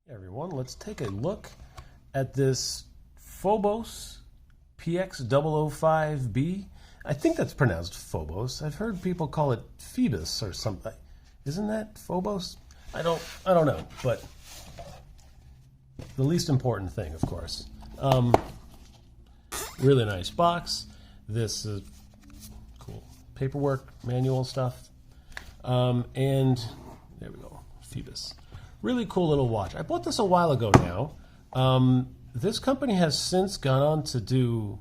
Hey everyone, let's take a look at this Phobos PX005B. I think that's pronounced Phobos. I've heard people call it Phoebus or something. Isn't that Phobos? I don't know, but the least important thing, of course. Really nice box. This is cool paperwork, manual stuff. And there we go, Phoebus. Really cool little watch. I bought this a while ago now. This company has since gone on to do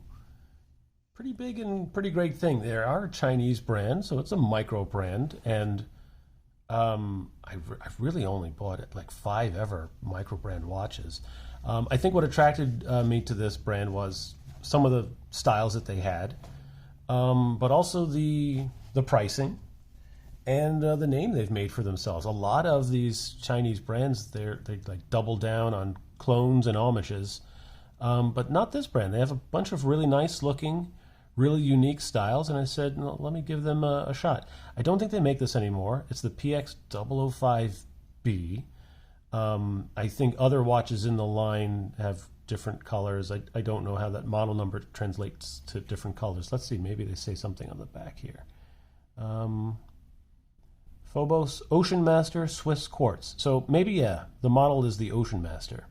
pretty big and pretty great thing. They are a Chinese brand, so it's a micro brand, and I've really only bought like 5 ever micro brand watches. I think what attracted me to this brand was some of the styles that they had, but also the pricing and the name they've made for themselves. A lot of these Chinese brands, they like double down on clones and homages, but not this brand. They have a bunch of really nice looking, really unique styles, and I said, no, let me give them a shot. I don't think they make this anymore. It's the PX005B. I think other watches in the line have different colors. I don't know how that model number translates to different colors. Let's see, maybe they say something on the back here. Phobos Ocean Master Swiss Quartz. So maybe, yeah, the model is the Ocean Master.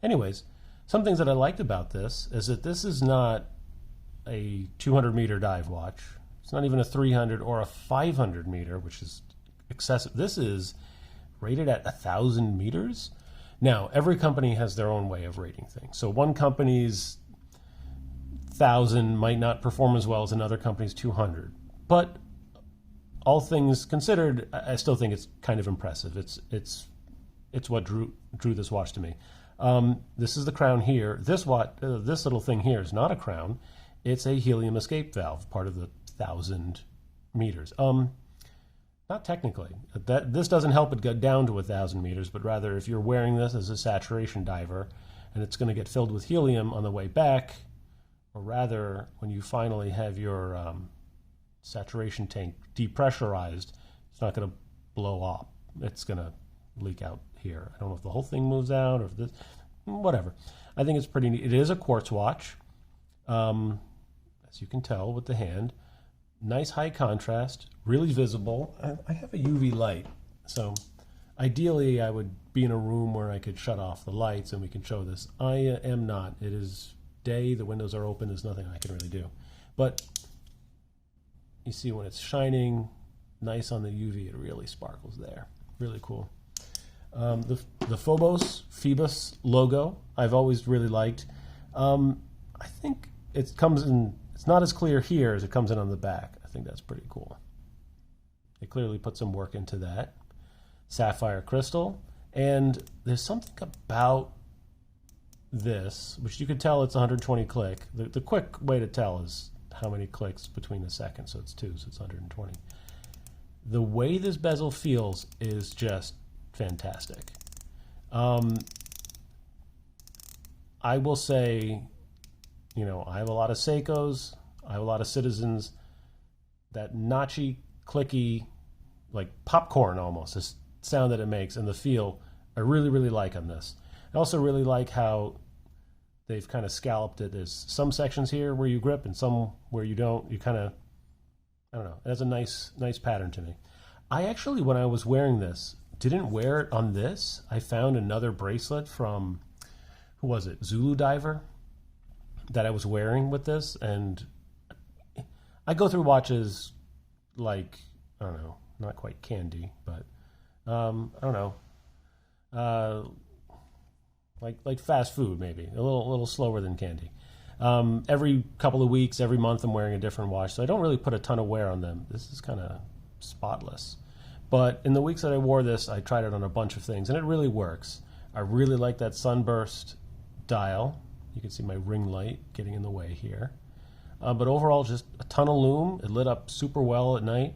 Anyways, some things that I liked about this is that this is not a 200-meter dive watch. It's not even a 300 or a 500 meter, which is excessive. This is rated at 1,000 meters. Now, every company has their own way of rating things. So one company's 1,000 might not perform as well as another company's 200. But all things considered, I still think it's kind of impressive. It's what drew this watch to me. This is the crown here. This little thing here is not a crown. It's a helium escape valve, part of the 1,000 meters. Not technically. This doesn't help it go down to 1,000 meters, but rather if you're wearing this as a saturation diver and it's going to get filled with helium on the way back, or rather when you finally have your saturation tank depressurized, it's not going to blow up. It's going to leak out here. I don't know if the whole thing moves out or if this, whatever. I think it's pretty neat. It is a quartz watch, as you can tell with the hand. Nice high contrast, really visible. I have a UV light, so ideally I would be in a room where I could shut off the lights and we can show this. I am not. It is day, the windows are open, there's nothing I can really do. But you see when it's shining nice on the UV, it really sparkles there. Really cool. The Phobos Phoebus logo I've always really liked. I think it comes in, it's not as clear here as it comes in on the back. I think that's pretty cool. They clearly put some work into that. Sapphire crystal. And there's something about this, which you could tell it's 120 click. The quick way to tell is how many clicks between the seconds. So it's 2, so it's 120. The way this bezel feels is just fantastic. I will say, you know, I have a lot of Seikos, I have a lot of Citizens. That notchy, clicky, like popcorn almost, this sound that it makes and the feel, I really, really like on this. I also really like how they've kind of scalloped it. There's some sections here where you grip and some where you don't. You kind of, I don't know, it has a nice pattern to me. I actually, when I was wearing this, didn't wear it on this. I found another bracelet from, who was it, Zulu Diver, that I was wearing with this, and I go through watches like, I don't know, not quite candy, but I don't know, like fast food maybe, a little slower than candy. Every couple of weeks, every month, I'm wearing a different watch, so I don't really put a ton of wear on them. This is kind of spotless. But in the weeks that I wore this, I tried it on a bunch of things, and it really works. I really like that sunburst dial. You can see my ring light getting in the way here. But overall, just a ton of lume. It lit up super well at night.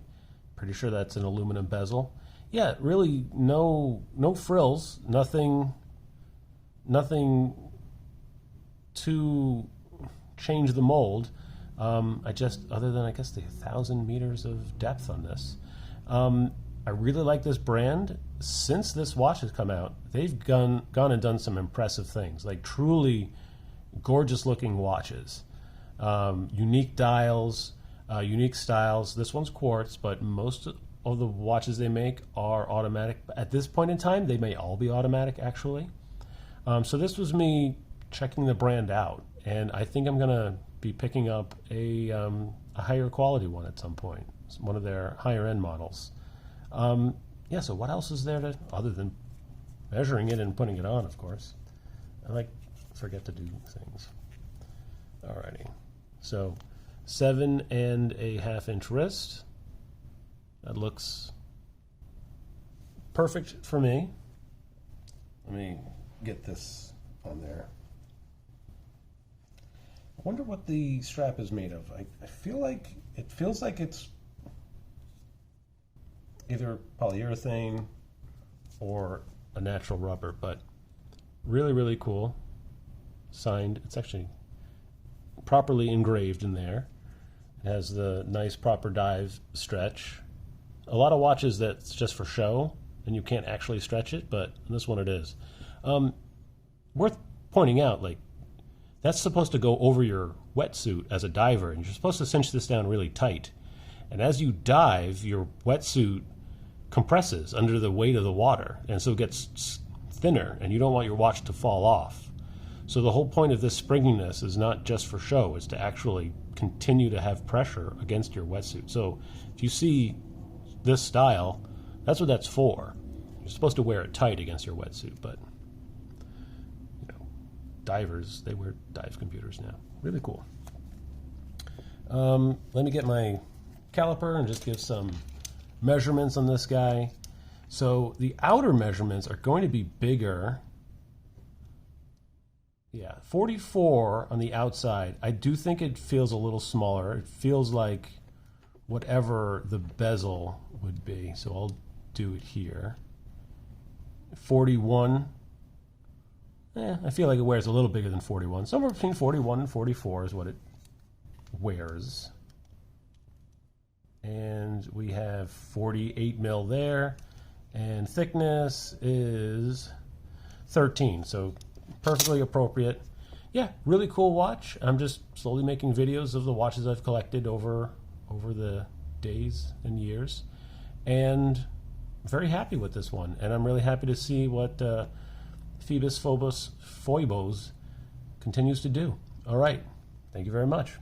Pretty sure that's an aluminum bezel. Yeah, really no frills, nothing to change the mold. Other than I guess the 1,000 meters of depth on this. I really like this brand. since this watch has come out, they've gone and done some impressive things, like truly gorgeous looking watches, unique dials, unique styles. This one's quartz, but most of the watches they make are automatic. At this point in time, they may all be automatic, actually. So this was me checking the brand out, and I think I'm gonna be picking up a higher quality one at some point. It's one of their higher end models. Yeah, so what else is there to, other than measuring it and putting it on, of course. I forget to do things. Alrighty, so 7.5 inch wrist. That looks perfect for me. Let me get this on there. I wonder what the strap is made of. I feel like it feels like it's either polyurethane or a natural rubber, but really, really cool. Signed. It's actually properly engraved in there. It has the nice proper dive stretch. A lot of watches that's just for show and you can't actually stretch it, but this one it is. Worth pointing out, like, that's supposed to go over your wetsuit as a diver, and you're supposed to cinch this down really tight. And as you dive, your wetsuit compresses under the weight of the water, and so it gets thinner, and you don't want your watch to fall off. So the whole point of this springiness is not just for show, it's to actually continue to have pressure against your wetsuit. So if you see this style, that's what that's for. You're supposed to wear it tight against your wetsuit, but you know, divers, they wear dive computers now. Really cool. Let me get my caliper and just give some measurements on this guy. So the outer measurements are going to be bigger. Yeah, 44 on the outside. I do think it feels a little smaller. It feels like whatever the bezel would be. So I'll do it here. 41. I feel like it wears a little bigger than 41. Somewhere between 41 and 44 is what it wears. And we have 48 mil there. And thickness is 13. So perfectly appropriate. Yeah, really cool watch. I'm just slowly making videos of the watches I've collected over the days and years, and I'm very happy with this one, and I'm really happy to see what Phoibos continues to do. All right, thank you very much.